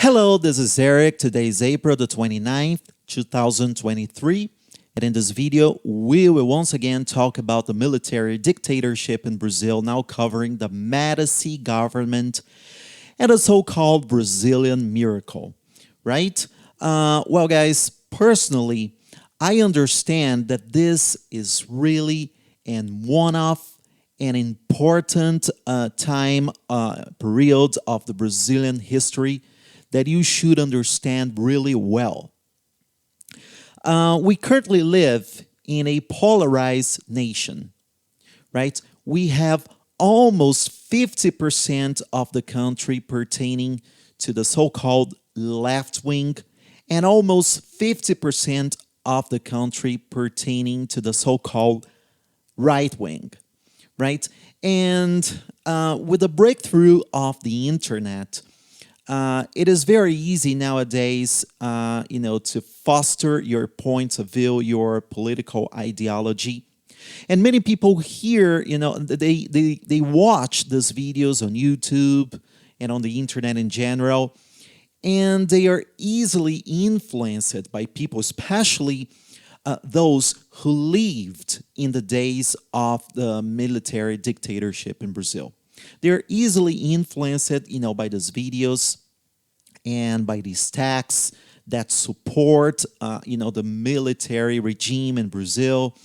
Hello, this is Eric. Today is April the 29th, 2023. And in this video, we will once again talk about the military dictatorship in Brazil, now covering the Médici government and the so-called Brazilian miracle, right? Well, guys, personally, I understand that this is really an one-off and important period of the Brazilian history that you should understand really well. We currently live in a polarized nation, right? We have almost 50% of the country pertaining to the so-called left wing and almost 50% of the country pertaining to the so-called right wing, right? And with the breakthrough of the internet, it is very easy nowadays, to foster your points of view, your political ideology. And many people here, they watch these videos on YouTube and on the internet in general, and they are easily influenced by people, especially those who lived in the days of the military dictatorship in Brazil. They're easily influenced, by these videos and by these texts that support, the military regime in Brazil.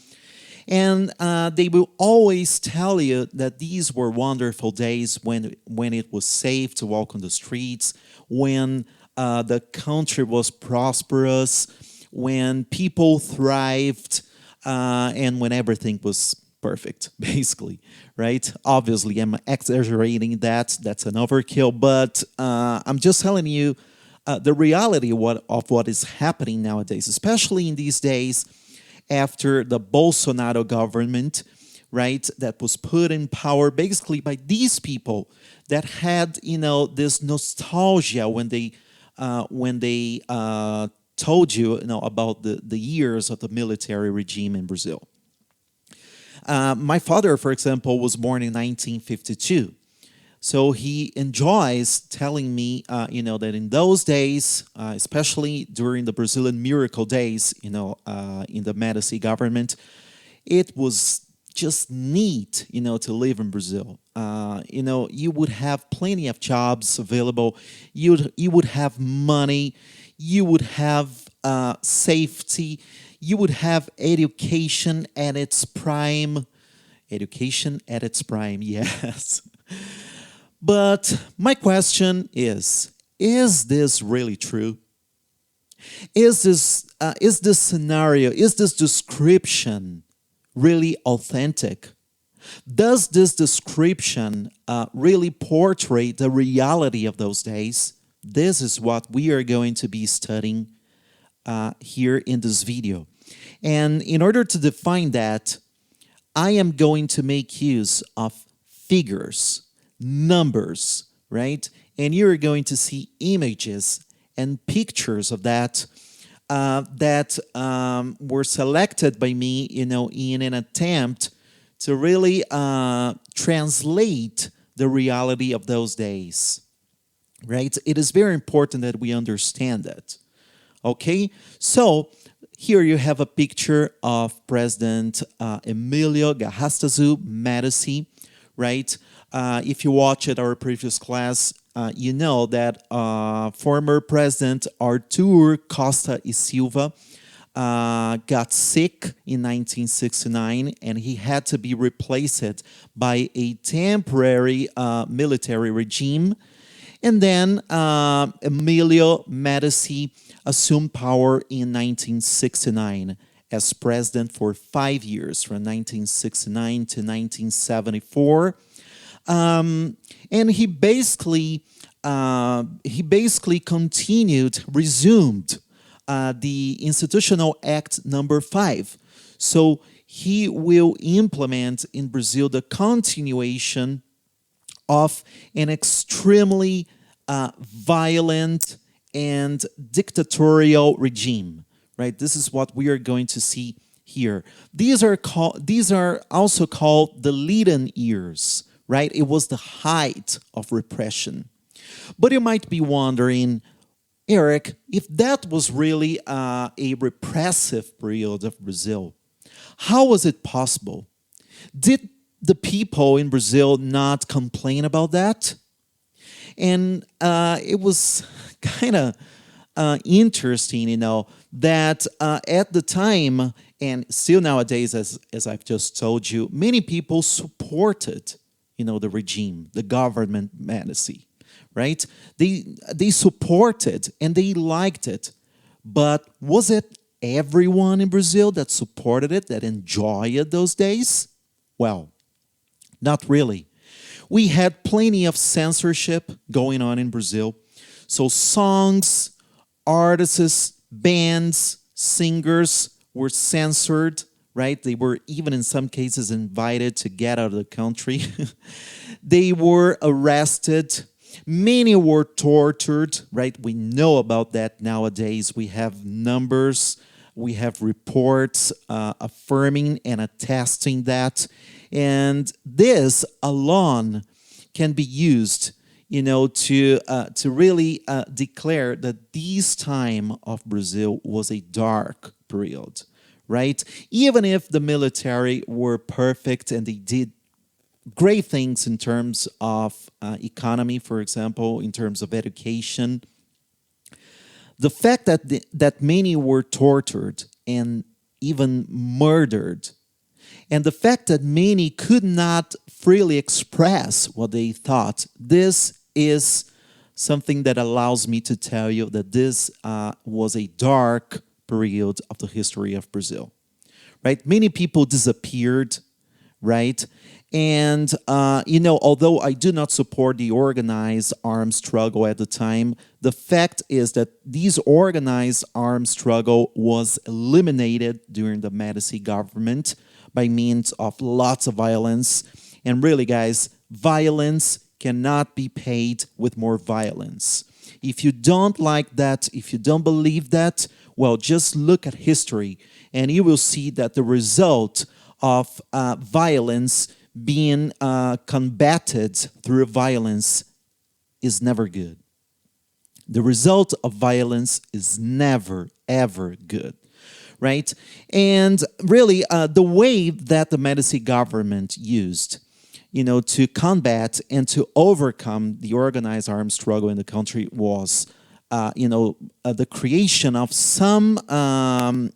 And they will always tell you that these were wonderful days when it was safe to walk on the streets, when the country was prosperous, when people thrived, and when everything was perfect, basically, right? Obviously, I'm exaggerating that. That's an overkill, but I'm just telling you the reality of what is happening nowadays, especially in these days after the Bolsonaro government, right, that was put in power basically by these people that had, this nostalgia when they told you, about the years of the military regime in Brazil. My father, for example, was born in 1952. So he enjoys telling me, that in those days, especially during the Brazilian miracle days, in the Médici government, it was just neat, to live in Brazil. You would have plenty of jobs available. You would have money. You would have safety. You would have education at its prime. Education at its prime, yes. But my question is this really true? Is this scenario, is this description really authentic? Does this description really portray the reality of those days? This is what we are going to be studying here in this video. And in order to define that, I am going to make use of figures, numbers, right? And you're going to see images and pictures of that were selected by me, in an attempt to really translate the reality of those days, right? It is very important that we understand that. Okay, so here you have a picture of President Emílio Garrastazu Médici, right? If you watched our previous class, you know that former President Arthur Costa e Silva got sick in 1969, and he had to be replaced by a temporary military regime. And then Emílio Médici assumed power in 1969 as president for 5 years, from 1969 to 1974. And he basically resumed the Institutional Act number 5. So he will implement in Brazil the continuation of an extremely violent and dictatorial regime, right? This is what we are going to see here. These are also called the leaden years, right? It was the height of repression. But you might be wondering, Eric, if that was really a repressive period of Brazil, how was it possible? Did the people in Brazil not complain about that? And it was kind of interesting, that at the time, and still nowadays, as I've just told you, many people supported, the regime, the government Médici, right? They supported and they liked it, but was it everyone in Brazil that supported it, that enjoyed those days? Well, not really. We had plenty of censorship going on in Brazil. So songs, artists, bands, singers were censored, right? They were even in some cases invited to get out of the country. They were arrested. Many were tortured, right? We know about that nowadays. We have numbers, we have reports affirming and attesting that. And this alone can be used, to really declare that this time of Brazil was a dark period, right? Even if the military were perfect and they did great things in terms of economy, for example, in terms of education, the fact that many were tortured and even murdered, and the fact that many could not freely express what they thought, this is something that allows me to tell you that this was a dark period of the history of Brazil, right? Many people disappeared, right? And, although I do not support the organized armed struggle at the time, the fact is that this organized armed struggle was eliminated during the Médici government by means of lots of violence. And really, guys, violence cannot be paid with more violence. If you don't like that, if you don't believe that, well, just look at history and you will see that the result of violence being combated through violence is never good. The result of violence is never, ever good, right? And really, the way that the Médici government used, to combat and to overcome the organized armed struggle in the country was, the creation of some, I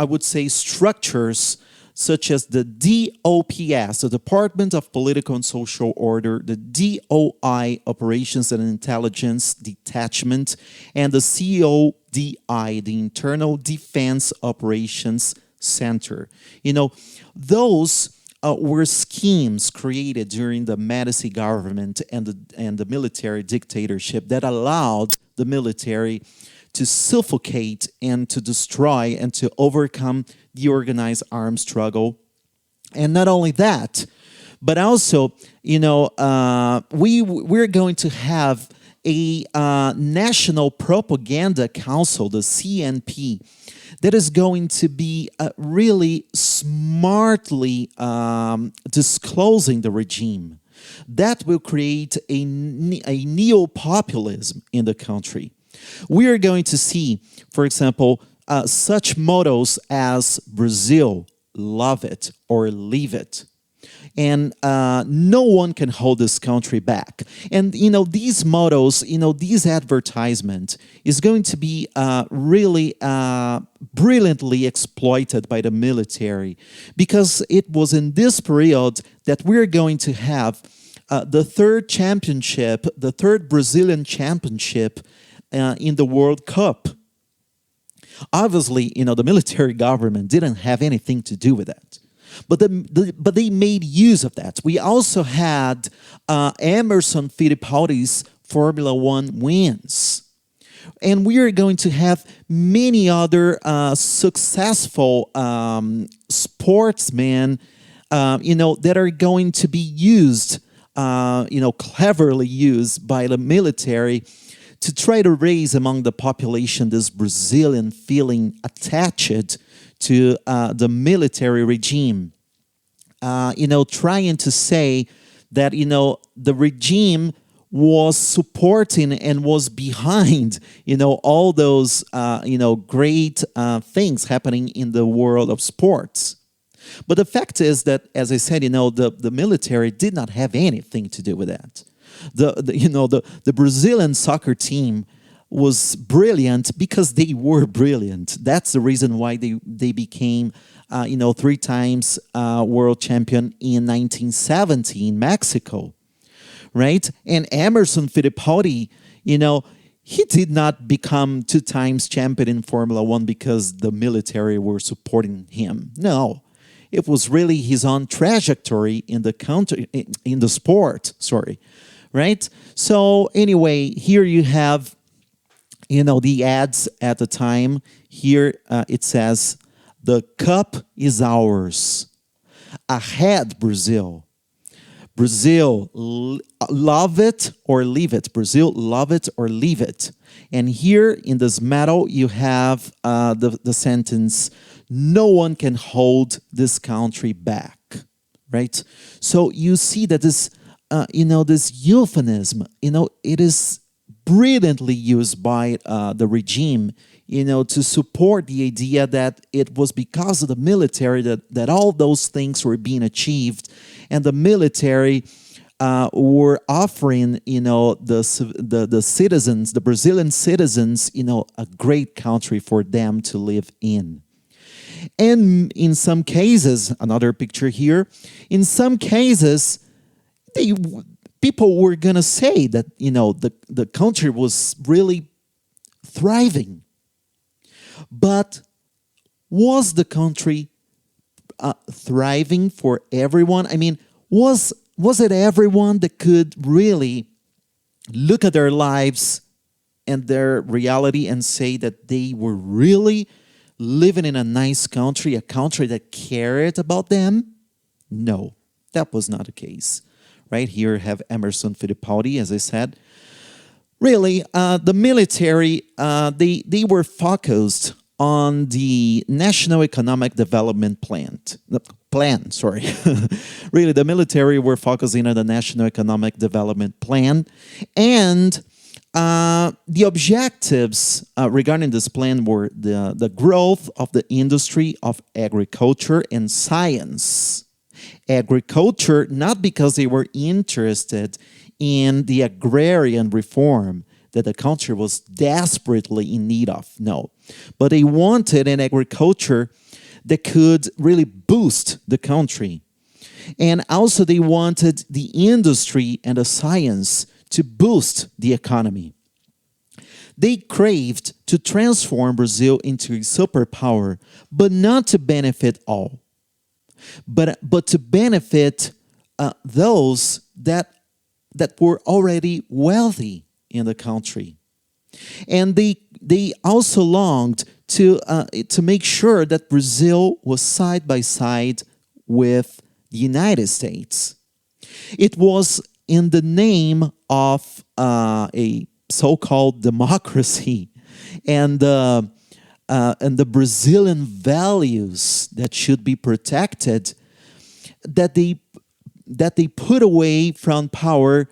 would say, structures such as the DOPS, the Department of Political and Social Order, the DOI, Operations and Intelligence Detachment, and the CODI, the Internal Defense Operations Center. Those were schemes created during the Médici government and the military dictatorship that allowed the military to suffocate and to destroy and to overcome the organized armed struggle. And not only that, but also, we're going to have a National Propaganda Council, the CNP, that is going to be really smartly disclosing the regime. That will create a neo-populism in the country. We are going to see, for example, such mottos as Brazil, love it or leave it. And no one can hold this country back. And, these mottos, these advertisement is going to be really brilliantly exploited by the military, because it was in this period that we're going to have the third championship, the third Brazilian championship in the World Cup. Obviously, the military government didn't have anything to do with that. But they made use of that. We also had Emerson Fittipaldi's Formula One wins. And we are going to have many other successful sportsmen, that are going to be used, cleverly used by the military to try to raise among the population this Brazilian feeling attached to the military regime. Trying to say that, the regime was supporting and was behind, all those, great things happening in the world of sports. But the fact is that, as I said, the military did not have anything to do with that. The Brazilian soccer team was brilliant because they were brilliant. That's the reason why they became, three times world champion in 1970 in Mexico, right? And Emerson Fittipaldi, he did not become two times champion in Formula One because the military were supporting him. No, it was really his own trajectory in the sport. Sorry, right? So anyway, here you have, the ads at the time. Here it says, "The cup is ours. Ahead, Brazil. Brazil, love it or leave it. Brazil, love it or leave it." And here in this medal, you have the sentence, "No one can hold this country back," right? So you see that this, this euphemism, it is brilliantly used by the regime, to support the idea that it was because of the military that all those things were being achieved, and the military were offering, the citizens, the Brazilian citizens, a great country for them to live in. And in some cases, another picture here, in some cases, people were going to say that, the country was really thriving. But was the country thriving for everyone? I mean, was it everyone that could really look at their lives and their reality and say that they were really living in a nice country, a country that cared about them? No, that was not the case. Right here, have Emerson Fittipaldi, as I said. Really, the military, they were focused on the National Economic Development Plan. Really, the military were focusing on the National Economic Development Plan. And the objectives regarding this plan were the growth of the industry of agriculture and science. Agriculture, not because they were interested in the agrarian reform that the country was desperately in need of, no. But they wanted an agriculture that could really boost the country. And also they wanted the industry and the science to boost the economy. They craved to transform Brazil into a superpower, but not to benefit all. But to benefit those that were already wealthy in the country. And they also longed to make sure that Brazil was side by side with the United States. It was in the name of a so-called democracy and the Brazilian values that should be protected, that they put away from power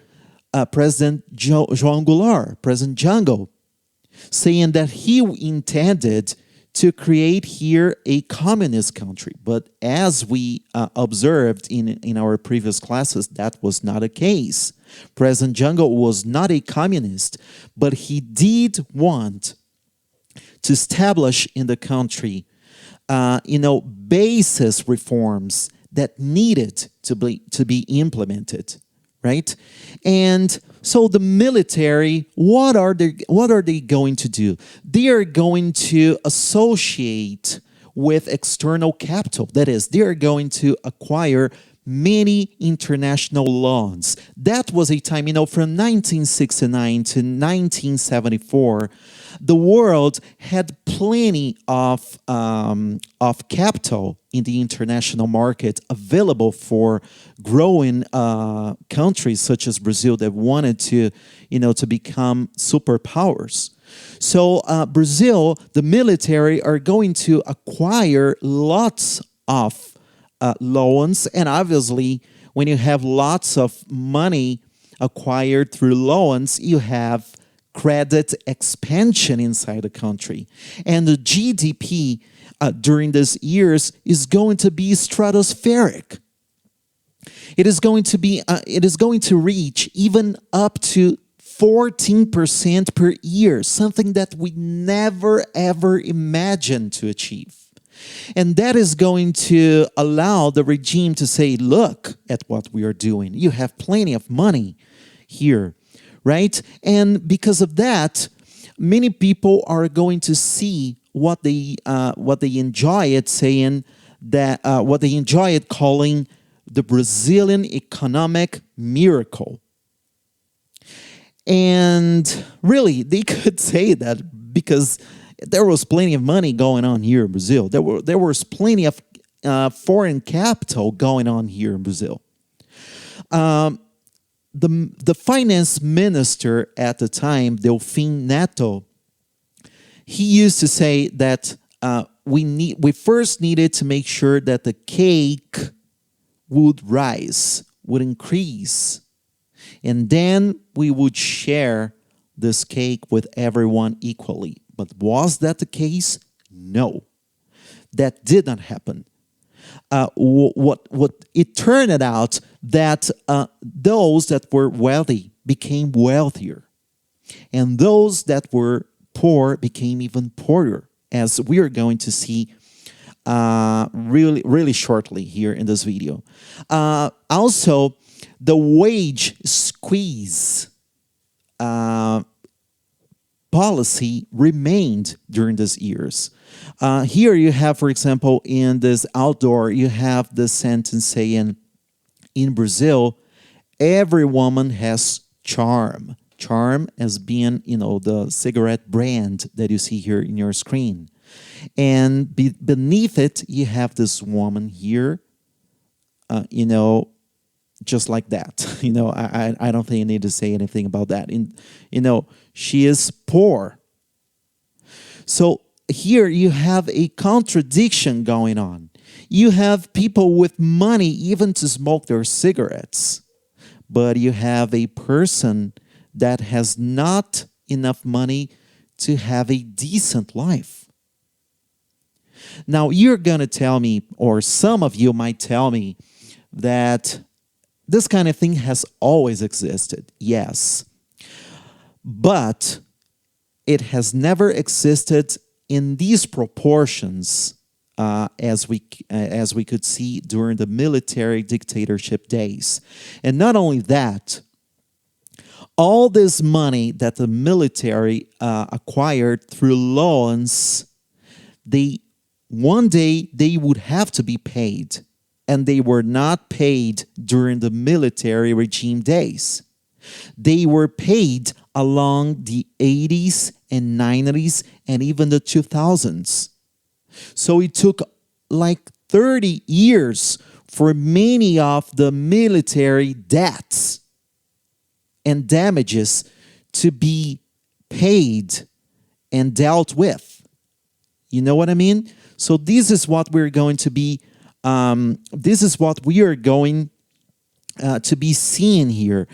President João Goulart, President Jango, saying that he intended to create here a communist country. But as we observed in our previous classes, that was not the case. President Jango was not a communist, but he did want to establish in the country, basis reforms that needed to be implemented, right? And so the military, what are they going to do? They are going to associate with external capital. That is, they are going to acquire many international loans. That was a time, from 1969 to 1974, the world had plenty of capital in the international market available for growing countries such as Brazil that wanted to become superpowers. So Brazil, the military, are going to acquire lots of loans, and obviously, when you have lots of money acquired through loans, you have credit expansion inside the country. And the GDP during these years is going to be stratospheric. It is going to reach even up to 14% per year, something that we never ever imagined to achieve. And that is going to allow the regime to say, look at what we are doing. You have plenty of money here, right? And because of that, many people are going to see what they enjoy it saying that what they enjoy it calling the Brazilian economic miracle. And really, they could say that because there was plenty of money going on here in Brazil. There was plenty of foreign capital going on here in Brazil. The finance minister at the time, Delfim Neto, he used to say that we first needed to make sure that the cake would rise, would increase, and then we would share this cake with everyone equally. But was that the case? No, that did not happen. What it turned out that those that were wealthy became wealthier, and those that were poor became even poorer, as we are going to see really shortly here in this video. Also, the wage squeeze policy remained during these years. Here you have, for example, in this outdoor, you have the sentence saying, in Brazil, every woman has charm. Charm as being, the cigarette brand that you see here in your screen. And beneath it, you have this woman here, just like that. I don't think I need to say anything about that. She is poor. So here you have a contradiction going on. You have people with money even to smoke their cigarettes, but you have a person that has not enough money to have a decent life. Now, you're going to tell me, or some of you might tell me, that this kind of thing has always existed. Yes. But it has never existed in these proportions as we could see during the military dictatorship days. And not only that, all this money that the military acquired through loans, one day they would have to be paid, and they were not paid during the military regime days. They were paid along the 80s and 90s and even the 2000s. So it took like 30 years for many of the military debts and damages to be paid and dealt with. You know what I mean? So this is what we're going to be, this is what we are going to be seeing here.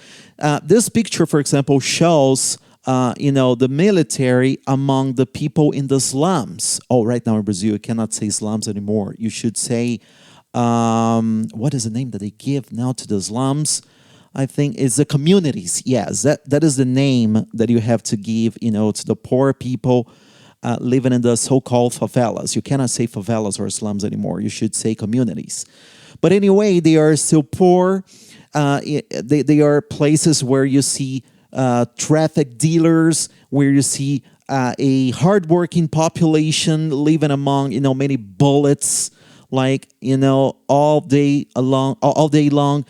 This picture, for example, shows, the military among the people in the slums. Oh, right now in Brazil, you cannot say slums anymore. You should say, what is the name that they give now to the slums? I think it's the communities. Yes, that is the name that you have to give, to the poor people living in the so-called favelas. You cannot say favelas or slums anymore. You should say communities. But anyway, they are still poor. They are places where you see traffic dealers, where you see a hardworking population living among, many bullets, like, all day long.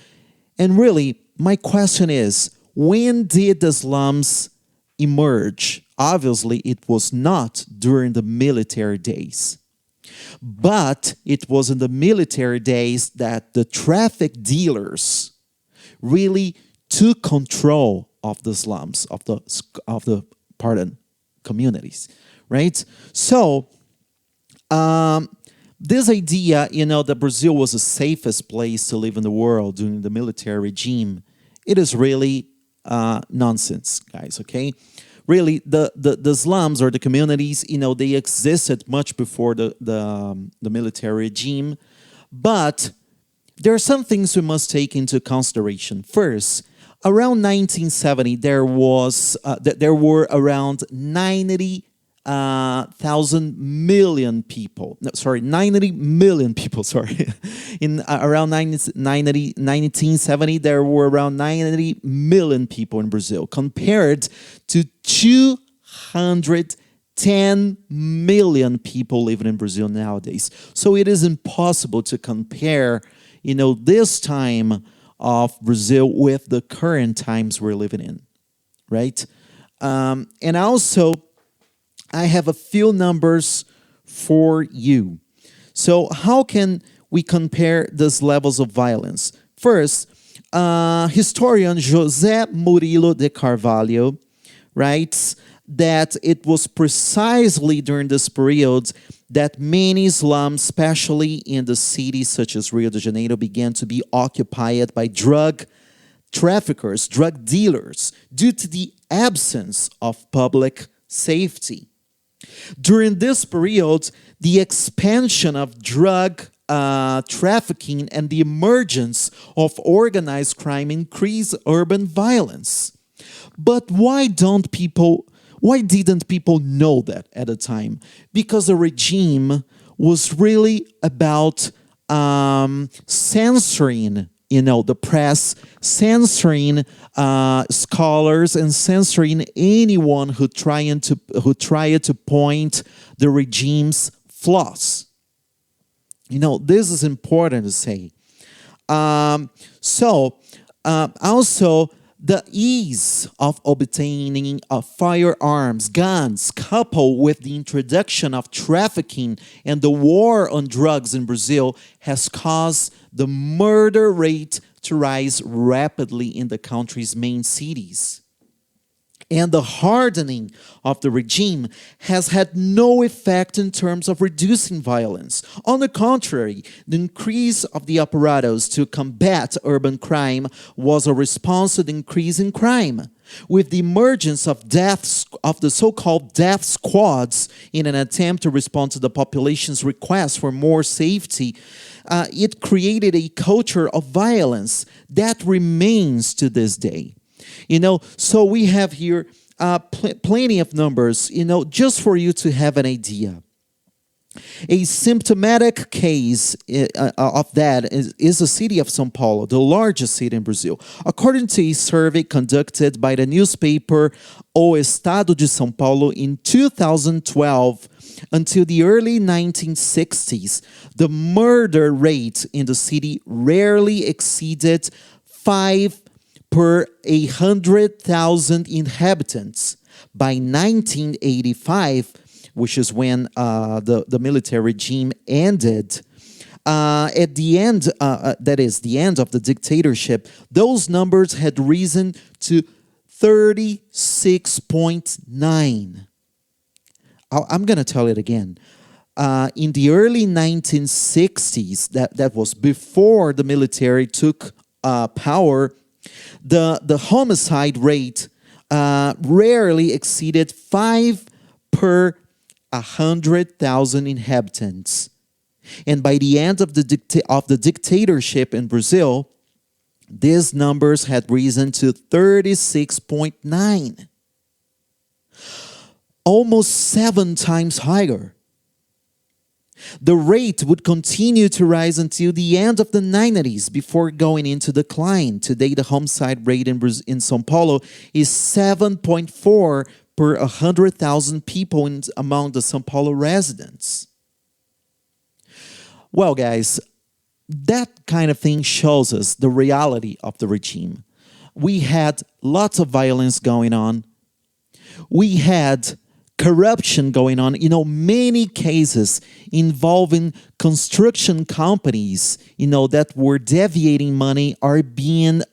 And really, my question is, when did the slums emerge? Obviously, it was not during the military days. But it was in the military days that the traffic dealers really took control of the slums, of the communities, right? So, this idea, that Brazil was the safest place to live in the world during the military regime, it is really nonsense, guys. Okay, really, the slums or the communities, they existed much before the military regime, but there are some things we must take into consideration. First, around 1970, there were around 90,000 million people. No, sorry, 90 million people. Sorry, in around 1970, there were around 90 million people in Brazil, compared to 210 million people living in Brazil nowadays. So it is impossible to compare, this time of Brazil with the current times we're living in, right? And also, I have a few numbers for you. So how can we compare these levels of violence? First, historian José Murilo de Carvalho writes that it was precisely during this period that many slums, especially in the cities such as Rio de Janeiro, began to be occupied by drug traffickers, drug dealers, due to the absence of public safety. During this period, the expansion of drug trafficking and the emergence of organized crime increased urban violence. But why didn't people know that at the time? Because the regime was really about censoring, the press, censoring scholars, and censoring anyone who tried to point the regime's flaws. This is important to say. Also, the ease of obtaining firearms, guns, coupled with the introduction of trafficking and the war on drugs in Brazil, has caused the murder rate to rise rapidly in the country's main cities. And the hardening of the regime has had no effect in terms of reducing violence. On the contrary, the increase of the apparatus to combat urban crime was a response to the increase in crime. With the emergence of the so-called death squads in an attempt to respond to the population's request for more safety, it created a culture of violence that remains to this day. So we have here plenty of numbers, just for you to have an idea. A symptomatic case of that is the city of São Paulo, the largest city in Brazil. According to a survey conducted by the newspaper O Estado de São Paulo in 2012, until the early 1960s, the murder rate in the city rarely exceeded 5 per 100,000 inhabitants. By 1985, which is when the military regime ended, at the end, that is, the end of the dictatorship, those numbers had risen to 36.9. I'm going to tell it again. In the early 1960s, that was before the military took power, the homicide rate rarely exceeded 5 per 100,000 inhabitants. And by the end of the dictatorship in Brazil, these numbers had risen to 36.9. Almost 7 times higher. The rate would continue to rise until the end of the 90s before going into decline. Today, the homicide rate in São Paulo is 7.4 per 100,000 people among the São Paulo residents. Well, guys, that kind of thing shows us the reality of the regime. We had lots of violence going on. We had corruption going on. Many cases involving construction companies, that were deviating money are being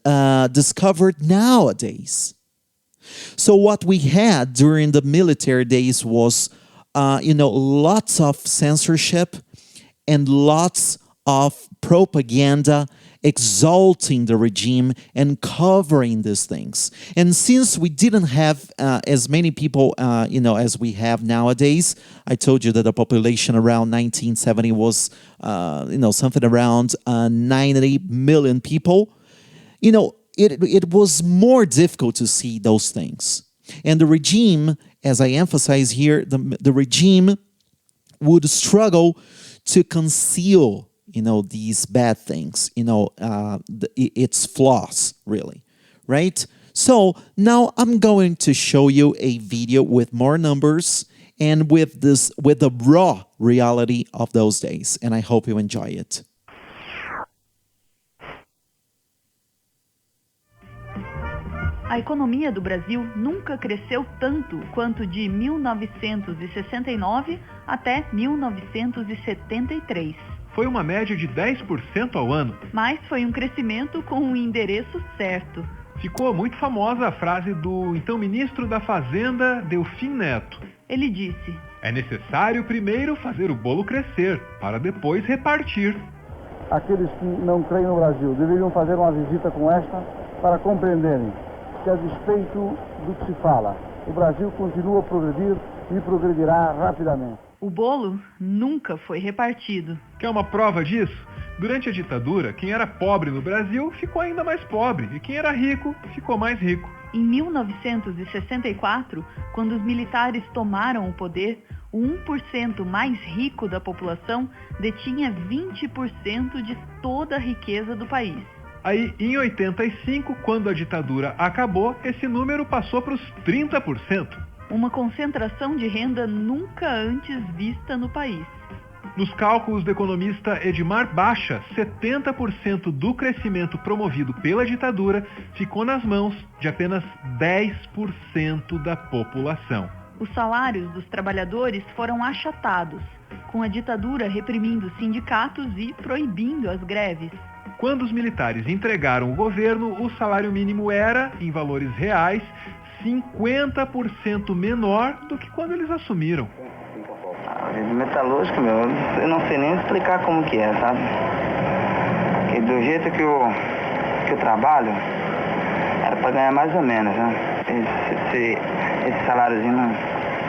discovered nowadays. So what we had during the military days was, lots of censorship and lots of propaganda exalting the regime and covering these things. And since we didn't have as many people, as we have nowadays, I told you that the population around 1970 was, something around 90 million people. It was more difficult to see those things. And the regime, as I emphasize here, the regime would struggle to conceal, these bad things, its flaws, really, right? So now I'm going to show you a video with more numbers and with the raw reality of those days, and I hope you enjoy it. A economia do Brasil nunca cresceu tanto quanto de 1969 até 1973. Foi uma média de 10% ao ano. Mas foi um crescimento com um endereço certo. Ficou muito famosa a frase do então ministro da Fazenda, Delfim Neto. Ele disse: é necessário primeiro fazer o bolo crescer, para depois repartir. Aqueles que não creem no Brasil deveriam fazer uma visita como esta para compreenderem que, a despeito do que se fala, o Brasil continua a progredir e progredirá rapidamente. O bolo nunca foi repartido. Quer uma prova disso? Durante a ditadura, quem era pobre no Brasil ficou ainda mais pobre, e quem era rico ficou mais rico. Em 1964, quando os militares tomaram o poder, o 1% mais rico da população detinha 20% de toda a riqueza do país. Aí, em 85, quando a ditadura acabou, esse número passou para os 30%. Uma concentração de renda nunca antes vista no país. Nos cálculos do economista Edmar Baixa, 70% do crescimento promovido pela ditadura ficou nas mãos de apenas 10% da população. Os salários dos trabalhadores foram achatados, com a ditadura reprimindo sindicatos e proibindo as greves. Quando os militares entregaram o governo, o salário mínimo era, em valores reais, 50% menor do que quando eles assumiram. Metalúrgico, eu não sei nem explicar como que é, sabe? Porque do jeito que eu trabalho, era para ganhar mais ou menos, né? Esse saláriozinho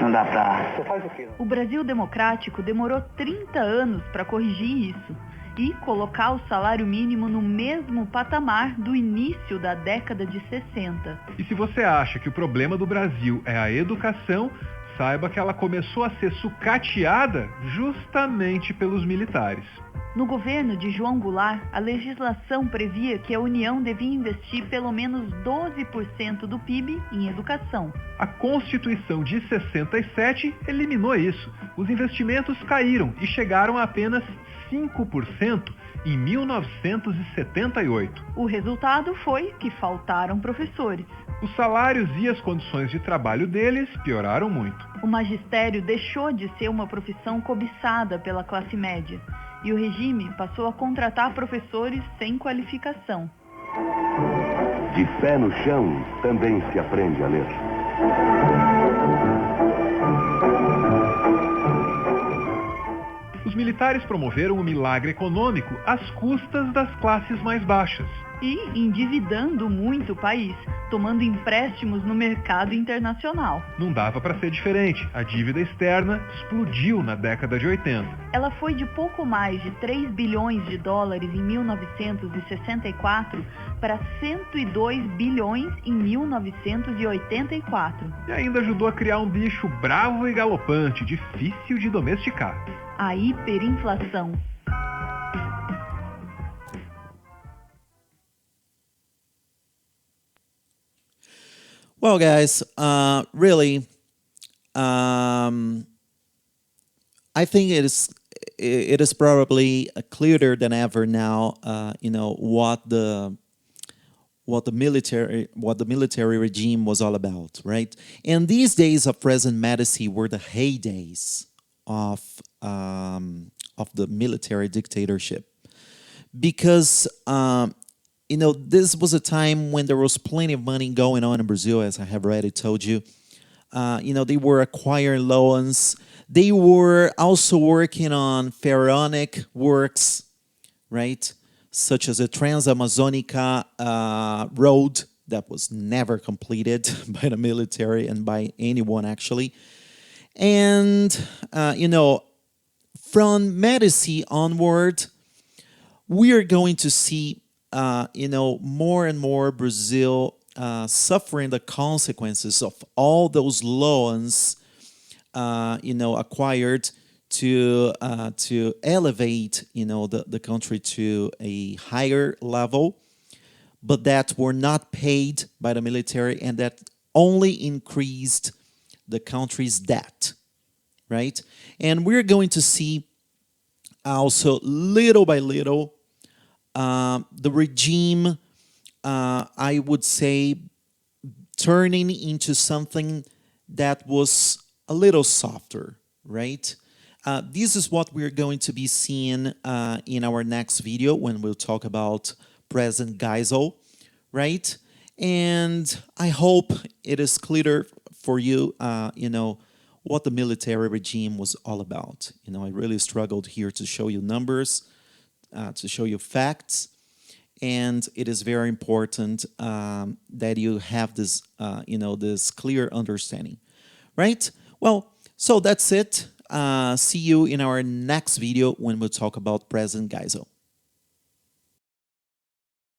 não dá pra... Você faz o quê? O Brasil Democrático demorou 30 anos para corrigir isso e colocar o salário mínimo no mesmo patamar do início da década de 60. E se você acha que o problema do Brasil é a educação, saiba que ela começou a ser sucateada justamente pelos militares. No governo de João Goulart, a legislação previa que a União devia investir pelo menos 12% do PIB em educação. A Constituição de 67 eliminou isso. Os investimentos caíram e chegaram a apenas 5% em 1978. O resultado foi que faltaram professores. Os salários e as condições de trabalho deles pioraram muito. O magistério deixou de ser uma profissão cobiçada pela classe média e o regime passou a contratar professores sem qualificação. De pé no chão, também se aprende a ler. Os militares promoveram o milagre econômico às custas das classes mais baixas. E endividando muito o país, tomando empréstimos no mercado internacional. Não dava para ser diferente. A dívida externa explodiu na década de 80. Ela foi de pouco mais de 3 bilhões de dólares em 1964 para 102 bilhões em 1984. E ainda ajudou a criar um bicho bravo e galopante, difícil de domesticar. A hiperinflação. Well, guys, really, I think it is probably clearer than ever now. What the military regime was all about, right? And these days of President Médici were the heydays of the military dictatorship, because this was a time when there was plenty of money going on in Brazil, as I have already told you. They were acquiring loans. They were also working on pharaonic works, right? such as the Trans-Amazonica road that was never completed by the military and by anyone actually. And, from Médici onward, we are going to see, more and more Brazil suffering the consequences of all those loans, acquired to elevate, the country to a higher level, but that were not paid by the military and that only increased the country's debt, right? And we're going to see also little by little the regime, I would say, turning into something that was a little softer, right? This is what we're going to be seeing in our next video when we'll talk about President Geisel, right? And I hope it is clear for you, what the military regime was all about. I really struggled here to show you numbers, to show you facts, and it is very important that you have this, this clear understanding, right? Well, so that's it. See you in our next video when we'll talk about President Geisel.